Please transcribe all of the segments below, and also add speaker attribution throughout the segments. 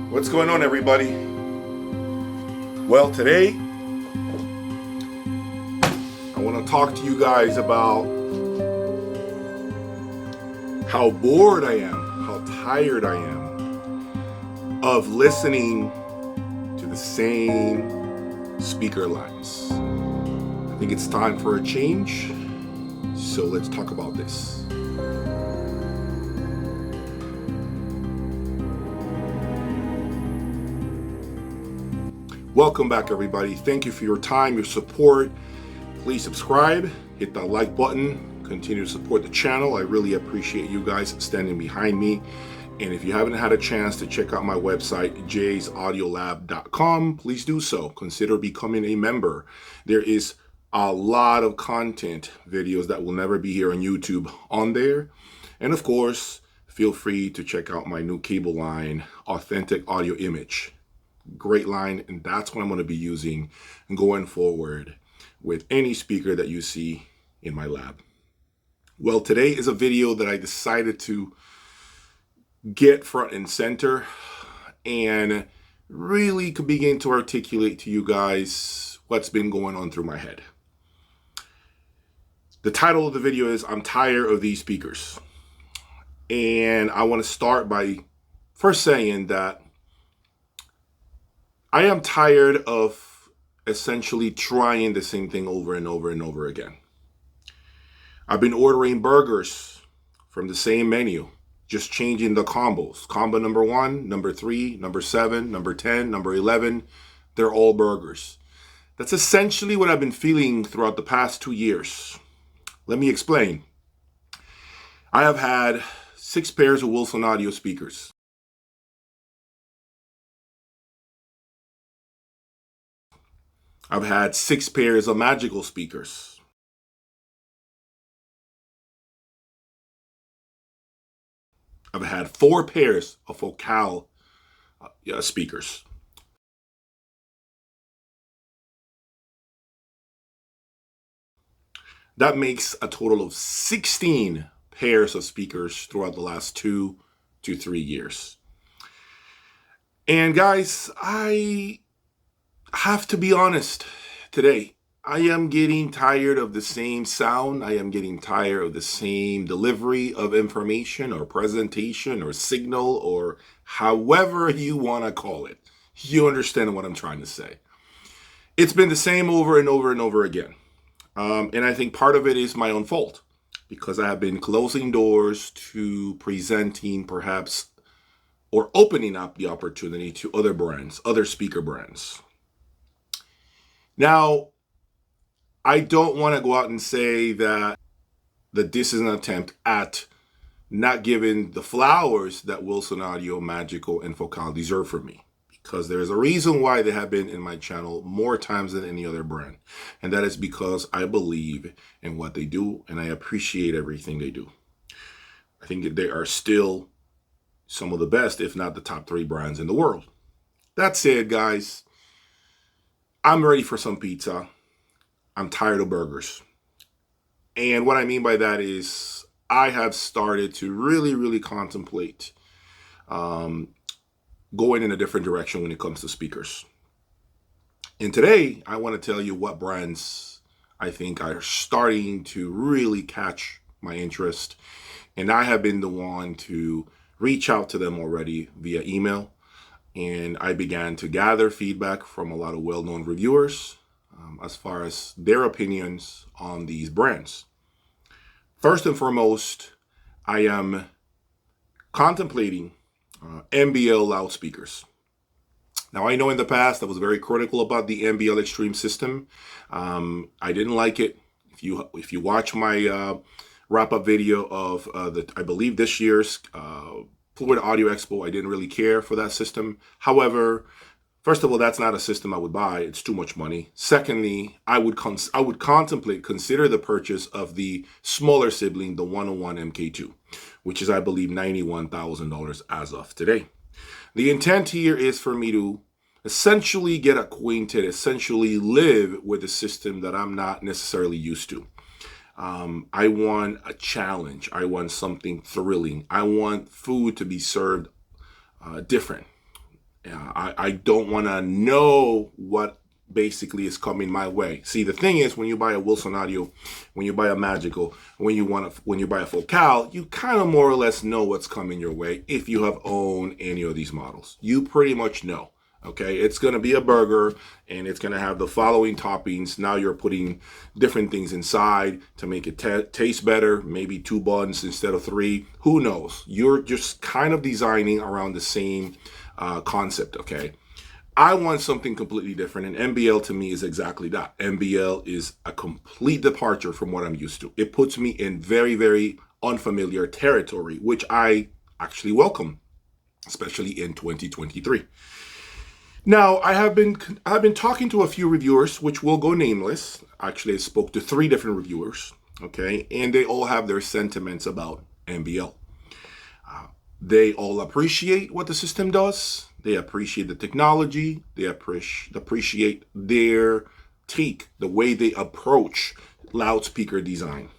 Speaker 1: What's going on, everybody? Well, today I want to talk to you guys about how bored I am, how tired I am of listening to the same speaker lines. I think it's time for a change, so let's talk about this. Welcome back, everybody. Thank you for your time, your support. Please subscribe, hit that like button, continue to support the channel. I really appreciate you guys standing behind me. And if you haven't had a chance to check out my website, jayaudiolab.com, please do so. Consider becoming a member. There is a lot of content, videos that will never be here on YouTube on there. And of course, feel free to check out my new cable line, Authentic Audio Image. Great line, and that's what I'm going to be using going forward with any speaker that you see in my lab. Well, today is a video that I decided to get front and center and really could begin to articulate to you guys what's been going on through my head. The title of the video is I'm Tired of These Speakers. And I want to start by first saying that I am tired of essentially trying the same thing over and over and over again. I've been ordering burgers from the same menu, just changing the combos. Combo number 1, number 3, number 7, number 10, number 11, they're all burgers. That's essentially what I've been feeling throughout the past 2 years. Let me explain. I have had 6 pairs of Wilson Audio speakers. I've had 6 pairs of Magical speakers. I've had 4 pairs of Vaughn speakers. That makes a total of 16 pairs of speakers throughout the last 2 to 3 years. And guys, I have to be honest today. I am getting tired of the same sound. I am getting tired of the same delivery of information or presentation or signal or however you want to call it. You understand what I'm trying to say. It's been the same over and over and over again. And I think part of it is my own fault because I have been closing doors to presenting perhaps or opening up the opportunity to other brands, other speaker brands. Now, I don't want to go out and say that this is an attempt at not giving the flowers that Wilson Audio, Magical, and Vaughn deserve from me. Because there is a reason why they have been in my channel more times than any other brand. And that is because I believe in what they do and I appreciate everything they do. I think that they are still some of the best, if not the top 3 brands in the world. That said, guys, I'm ready for some pizza. I'm tired of burgers. And what I mean by that is I have started to really contemplate going in a different direction when it comes to speakers. And today, I want to tell you what brands I think are starting to really catch my interest. And I have been the one to reach out to them already via email. And I began to gather feedback from a lot of well-known reviewers as far as their opinions on these brands. First and foremost, I am contemplating MBL Loudspeakers. Now, I know in the past I was very critical about the MBL Extreme system. I didn't like it. If you watch my wrap-up video of I believe this year's Florida Audio Expo, I didn't really care for that system. However, first of all, that's not a system I would buy. It's too much money. Secondly, I would consider the purchase of the smaller sibling, the 101 MK2, which is, I believe, $91,000 as of today. The intent here is for me to essentially get acquainted, essentially live with a system that I'm not necessarily used to. I want a challenge. I want something thrilling. I want food to be served different. I don't want to know what basically is coming my way. See, the thing is, when you buy a Wilson Audio, when you buy a Magical, when you buy a Focal, you kind of more or less know what's coming your way if you have owned any of these models. You pretty much know. Okay, it's going to be a burger and it's going to have the following toppings. Now you're putting different things inside to make it taste better, maybe 2 buns instead of 3. Who knows? You're just kind of designing around the same concept, okay? I want something completely different, and MBL to me is exactly that. MBL is a complete departure from what I'm used to. It puts me in very, very unfamiliar territory, which I actually welcome, especially in 2023. Now, I've been talking to a few reviewers, which will go nameless. Actually, I spoke to 3 different reviewers, okay, and they all have their sentiments about MBL. They all appreciate what the system does. They appreciate the technology. They appreciate their take, the way they approach loudspeaker design.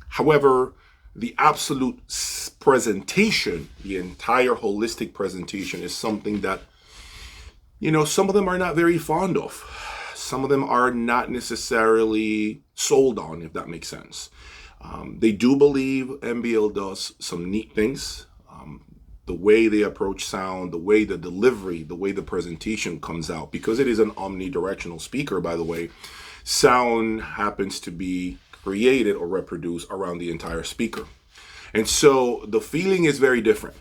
Speaker 1: However, the absolute presentation, the entire holistic presentation, is something that, some of them are not very fond of. Some of them are not necessarily sold on, if that makes sense. They do believe MBL does some neat things. The way they approach sound, the way the delivery, the way the presentation comes out, because it is an omnidirectional speaker, by the way, sound happens to be created or reproduced around the entire speaker. And so the feeling is very different.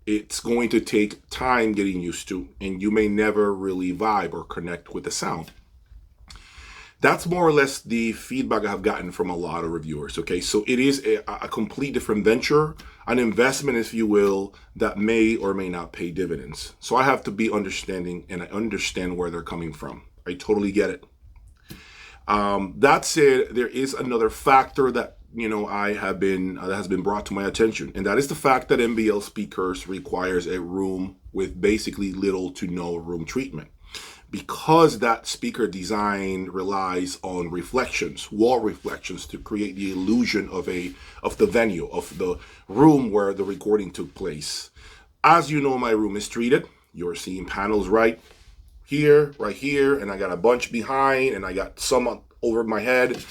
Speaker 1: It's going to take time getting used to, and you may never really vibe or connect with the sound. That's more or less the feedback I have gotten from a lot of reviewers, okay? So it is a complete different venture, an investment, if you will, that may or may not pay dividends. So I have to be understanding, and I understand where they're coming from. I totally get it. That said, there is another factor that, that has been brought to my attention, and that is the fact that MBL speakers requires a room with basically little to no room treatment. Because that speaker design relies on reflections, wall reflections, to create the illusion of the venue, of the room where the recording took place. As you know, my room is treated. You're seeing panels right here, and I got a bunch behind, and I got some over my head.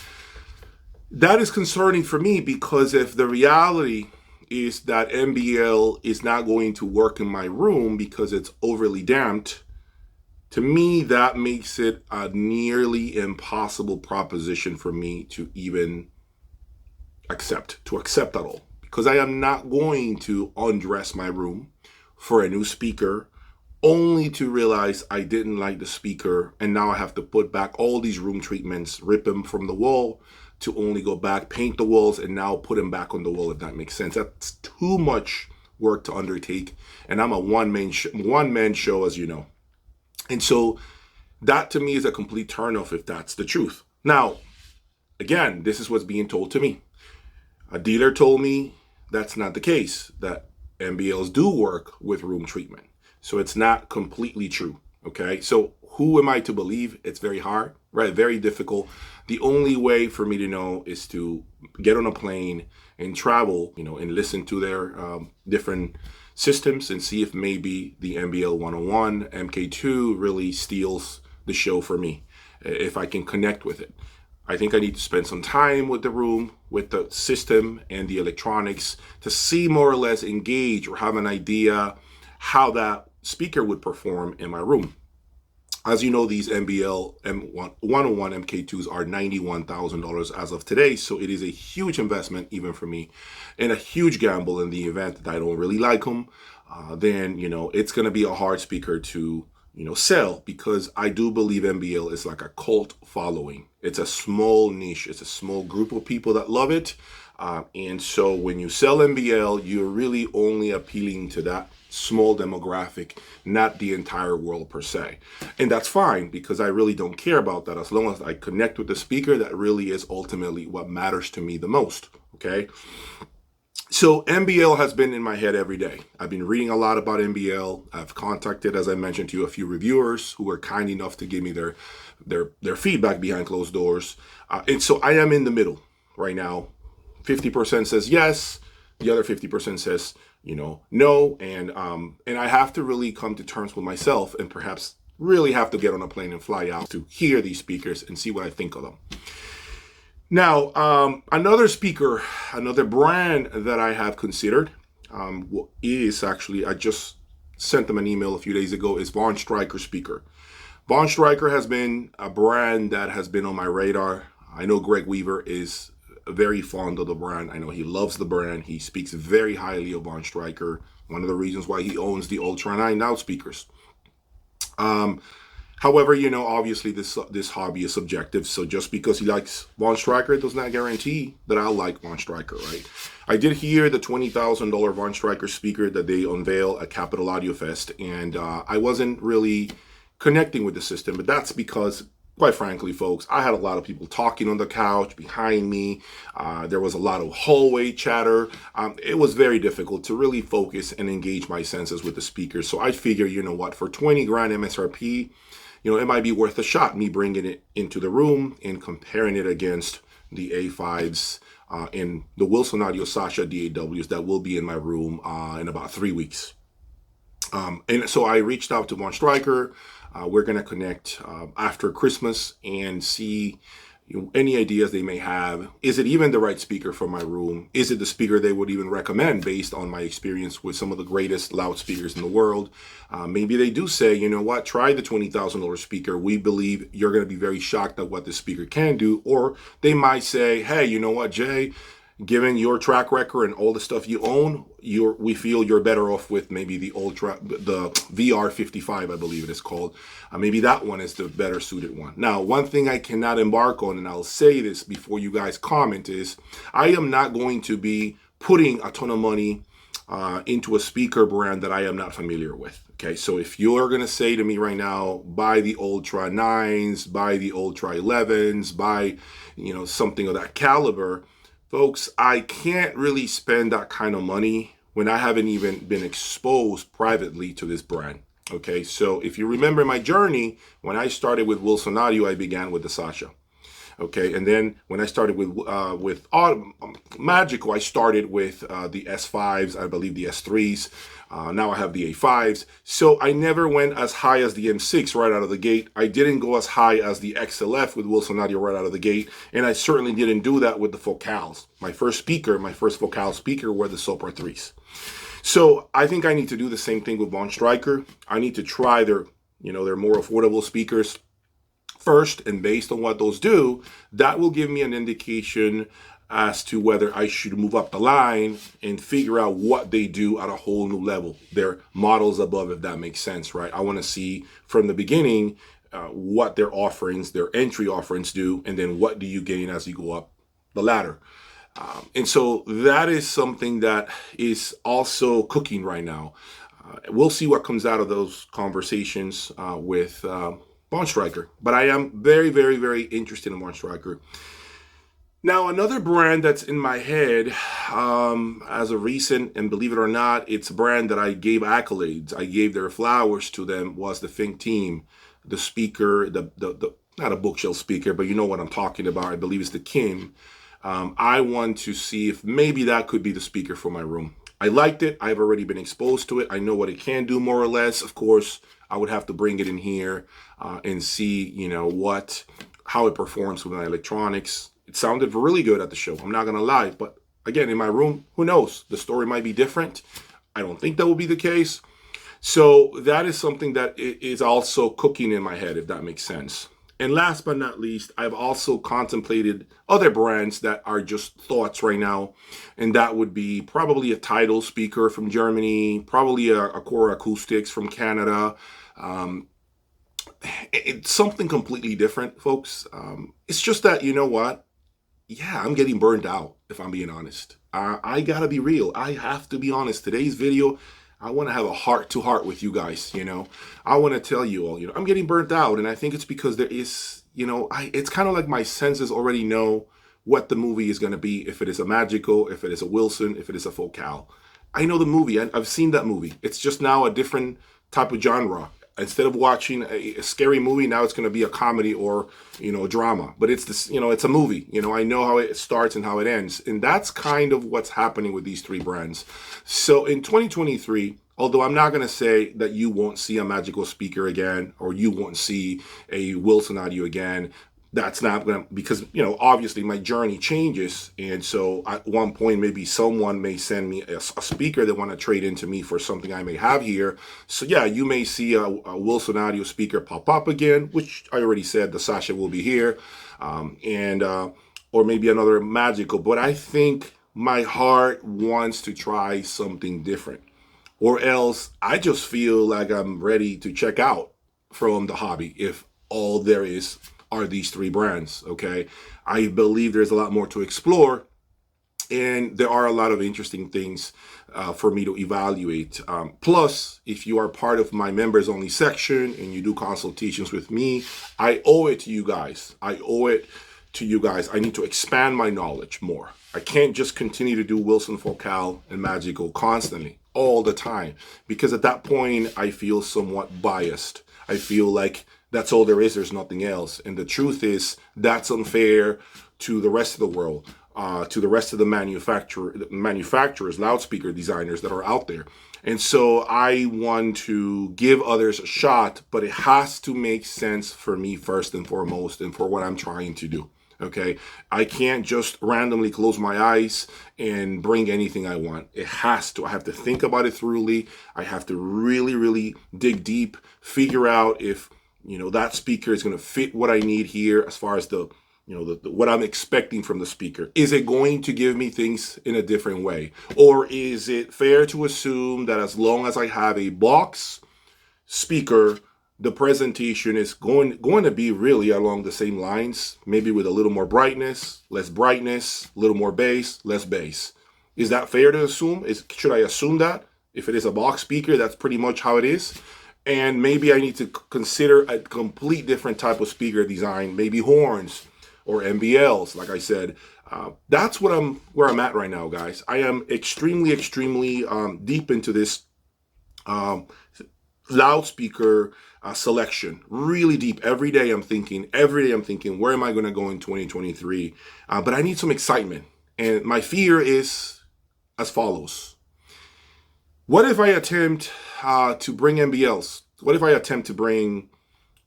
Speaker 1: That is concerning for me, because if the reality is that MBL is not going to work in my room because it's overly damped, to me, that makes it a nearly impossible proposition for me to even accept at all. Because I am not going to undress my room for a new speaker only to realize I didn't like the speaker, and now I have to put back all these room treatments, rip them from the wall, to only go back, paint the walls, and now put them back on the wall, if that makes sense. That's too much work to undertake, and I'm a one-man show, as you know. And so that to me is a complete turnoff if that's the truth. Now, again, this is what's being told to me. A dealer told me that's not the case, that MBLs do work with room treatment. So it's not completely true, okay? So who am I to believe? It's very hard, right? Very difficult. The only way for me to know is to get on a plane and travel, and listen to their different systems and see if maybe the MBL 101, MK2 really steals the show for me, if I can connect with it. I think I need to spend some time with the room, with the system and the electronics, to see more or less, engage or have an idea how that speaker would perform in my room. As you know, these MBL 101 MK2s are $91,000 as of today, so it is a huge investment even for me, and a huge gamble in the event that I don't really like them. Then it's going to be a hard speaker to sell, because I do believe MBL is like a cult following. It's a small niche. It's a small group of people that love it. And so when you sell MBL, you're really only appealing to that small demographic, not the entire world per se. And that's fine, because I really don't care about that. As long as I connect with the speaker, that really is ultimately what matters to me the most, okay? So MBL has been in my head every day. I've been reading a lot about MBL. I've contacted, as I mentioned to you, a few reviewers who were kind enough to give me their feedback behind closed doors. And so I am in the middle right now. 50% says yes. The other 50% says know. And I have to really come to terms with myself and perhaps really have to get on a plane and fly out to hear these speakers and see what I think of them. Now, another brand that I have considered is actually, I just sent them an email a few days ago, is Vaughn Stryker speaker. Vaughn Stryker has been a brand that has been on my radar. I know Greg Weaver is very fond of the brand. I know he loves the brand. He speaks very highly of Vaughn Stryker. One of the reasons why he owns the Ultra 9 loudspeakers. However, obviously this hobby is subjective. So just because he likes Vaughn Stryker does not guarantee that I'll like Vaughn Stryker, right? I did hear the $20,000 Vaughn Stryker speaker that they unveiled at Capital Audio Fest, and I wasn't really connecting with the system, but that's because, quite frankly, folks, I had a lot of people talking on the couch behind me. There was a lot of hallway chatter. It was very difficult to really focus and engage my senses with the speakers. So I figure, for 20 grand MSRP, it might be worth a shot, me bringing it into the room and comparing it against the A5s and the Wilson Audio Sasha DAWs that will be in my room in about 3 weeks. And so I reached out to Vaughn Stryker. We're going to connect after Christmas and see any ideas they may have. Is it even the right speaker for my room? Is it the speaker they would even recommend based on my experience with some of the greatest loudspeakers in the world? Maybe they do say, try the $20,000 speaker. We believe you're going to be very shocked at what this speaker can do. Or they might say, hey, Jay, given your track record and all the stuff you own, we feel you're better off with maybe the VR55, I believe it is called. Maybe that one is the better suited one. Now, one thing I cannot embark on, and I'll say this before you guys comment, is I am not going to be putting a ton of money into a speaker brand that I am not familiar with. Okay, so if you're going to say to me right now, buy the Ultra 9s, buy the Ultra 11s, buy, something of that caliber, folks, I can't really spend that kind of money when I haven't even been exposed privately to this brand. Okay, so if you remember my journey, when I started with Wilson Audio, I began with the Sasha. Okay, and then when I started with Magical, I started with the S5s, I believe the S3s. Now I have the A5s. So I never went as high as the M6 right out of the gate. I didn't go as high as the XLF with Wilson Audio right out of the gate. And I certainly didn't do that with the Focals. My first Focal speaker were the Sopra 3s. So I think I need to do the same thing with Vaughn Stryker. I need to try their more affordable speakers first, and based on what those do, that will give me an indication as to whether I should move up the line and figure out what they do at a whole new level. Their models above, if that makes sense, right? I want to see from the beginning what their offerings, their entry offerings do, and then what do you gain as you go up the ladder. And so that is something that is also cooking right now. We'll see what comes out of those conversations with Vaughn Stryker. But I am very, very, very interested in Vaughn Stryker. Now, another brand that's in my head as of recent, and believe it or not, it's a brand that I gave accolades. I gave their flowers to them, was the Think Team. The speaker, the not a bookshelf speaker, but you know what I'm talking about. I believe it's the Kim. I want to see if maybe that could be the speaker for my room. I liked it. I've already been exposed to it. I know what it can do more or less. Of course, I would have to bring it in here and see, how it performs with my electronics. It sounded really good at the show. I'm not going to lie. But again, in my room, who knows? The story might be different. I don't think that will be the case. So that is something that is also cooking in my head, if that makes sense. And last but not least, I've also contemplated other brands that are just thoughts right now. And that would be probably a Tidal speaker from Germany, probably a Core Acoustics from Canada. It's something completely different, folks. It's just that, you know what? Yeah, I'm getting burned out, if I'm being honest. I gotta be real. I have to be honest. Today's video, I want to have a heart-to-heart with you guys, I want to tell you all, I'm getting burnt out, and I think it's because there is, it's kind of like my senses already know what the movie is going to be, if it is a Magical, if it is a Wilson, if it is a Focal. I know the movie. I've seen that movie. It's just now a different type of genre. Instead of watching a scary movie, now it's going to be a comedy or, a drama. But it's this, it's a movie. I know how it starts and how it ends. And that's kind of what's happening with these three brands. So in 2023, although I'm not going to say that you won't see a Magical speaker again, or you won't see a Wilson Audio again, that's not going to, because, obviously my journey changes. And so at one point, maybe someone may send me a speaker they want to trade into me for something I may have here. So yeah, you may see a Wilson Audio speaker pop up again, which I already said the Sasha will be here. Or maybe another Magical, but I think my heart wants to try something different, or else I just feel like I'm ready to check out from the hobby if all there is are these three brands. Okay, I believe there's a lot more to explore, and there are a lot of interesting things for me to evaluate. Plus, if you are part of my members only section and you do consultations with me, I owe it to you guys. I need to expand my knowledge more. I can't just continue to do Wilson Focal and Magical constantly all the time, because at that point I feel somewhat biased. I feel like that's all there is. There's nothing else. And the truth is that's unfair to the rest of the world, to the rest of the manufacturers, loudspeaker designers that are out there. And so I want to give others a shot, but it has to make sense for me first and foremost, and for what I'm trying to do. Okay, I can't just randomly close my eyes and bring anything I want. I have to think about it thoroughly. I have to really, really dig deep, figure out if that speaker is going to fit what I need here as far as the what I'm expecting from the speaker. Is it going to give me things in a different way? Or is it fair to assume that as long as I have a box speaker, the presentation is going to be really along the same lines, maybe with a little more brightness, less brightness, a little more bass, less bass? Is that fair to assume? Should I assume that? If it is a box speaker, that's pretty much how it is. And maybe I need to consider a complete different type of speaker design, maybe horns or MBLs, like I said. That's where I'm at right now, guys. I am extremely, extremely deep into this loudspeaker selection, really deep. Every day I'm thinking, where am I going to go in 2023? But I need some excitement. And my fear is as follows. What if I attempt to bring MBLs? What if I attempt to bring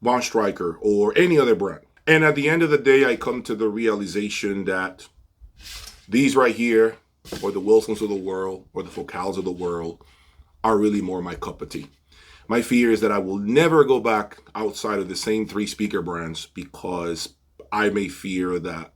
Speaker 1: Vaughn Striker or any other brand? And at the end of the day, I come to the realization that these right here, or the Wilsons of the world, or the Focals of the world, are really more my cup of tea. My fear is that I will never go back outside of the same three speaker brands, because I may fear that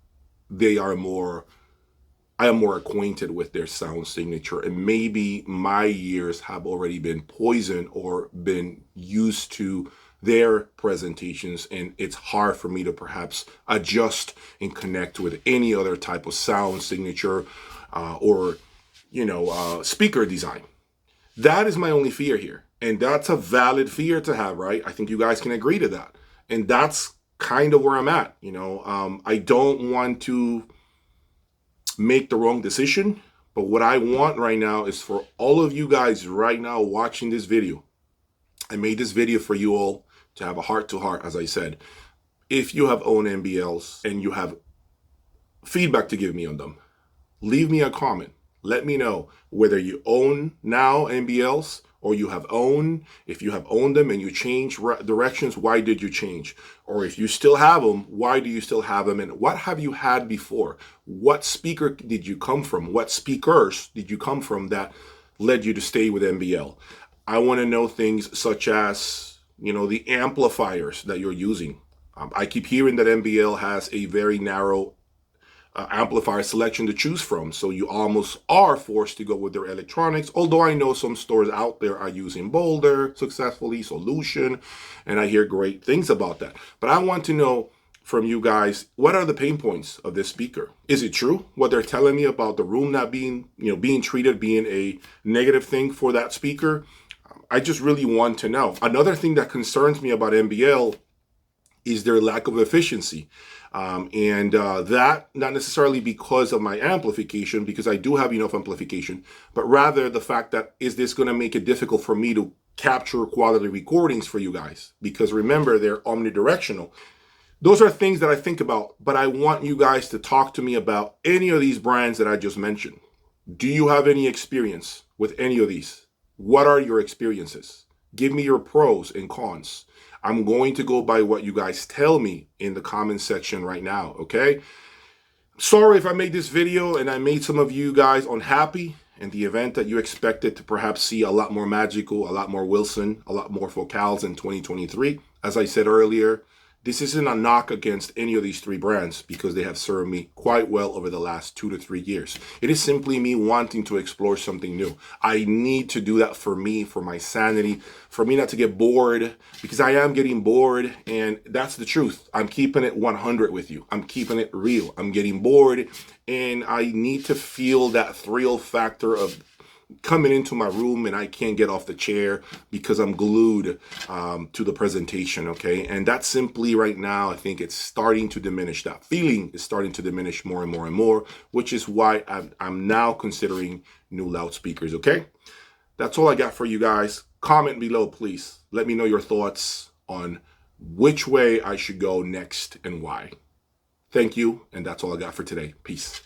Speaker 1: I am more acquainted with their sound signature, and maybe my ears have already been poisoned or been used to their presentations, and it's hard for me to perhaps adjust and connect with any other type of sound signature or speaker design. That is my only fear here. And that's a valid fear to have, right? I think you guys can agree to that. And that's kind of where I'm at. I don't want to make the wrong decision, but what I want right now is for all of you guys right now watching this video. I made this video for you all to have a heart-to-heart, as I said. If you have owned MBLs and you have feedback to give me on them, leave me a comment. Let me know whether you own now MBLs, or you have owned. If you have owned them and you change directions, why did you change? Or if you still have them, why do you still have them? And what have you had before? What speaker did you come from? What speakers did you come from that led you to stay with MBL? I want to know things such as, the amplifiers that you're using. I keep hearing that MBL has a very narrow amplifier selection to choose from, so you almost are forced to go with their electronics, although I know some stores out there are using Boulder successfully, Solution, and I hear great things about that. But I want to know from you guys, what are the pain points of this speaker? Is it true what they're telling me about the room not being treated being a negative thing for that speaker? I just really want to know. Another thing that concerns me about MBL is their lack of efficiency. That not necessarily because of my amplification, because I do have enough amplification, but rather the fact that, is this going to make it difficult for me to capture quality recordings for you guys, because remember, they're omnidirectional. Those are things that I think about, but I want you guys to talk to me about any of these brands that I just mentioned. Do you have any experience with any of these? What are your experiences? Give me your pros and cons. I'm going to go by what you guys tell me in the comment section right now, okay? Sorry if I made this video and I made some of you guys unhappy in the event that you expected to perhaps see a lot more Magical, a lot more Wilson, a lot more Focals in 2023. As I said earlier, this isn't a knock against any of these three brands because they have served me quite well over the last 2 to 3 years. It is simply me wanting to explore something new. I need to do that for me, for my sanity, for me not to get bored, because I am getting bored, and that's the truth. I'm keeping it 100 with you. I'm keeping it real. I'm getting bored, and I need to feel that thrill factor of coming into my room and I can't get off the chair because I'm glued to the presentation, okay? And that's simply right now, I think it's starting to diminish. That feeling is starting to diminish more and more and more, which is why I'm now considering new loudspeakers, okay? That's all I got for you guys. Comment below, please. Let me know your thoughts on which way I should go next and why. Thank you, and that's all I got for today. Peace.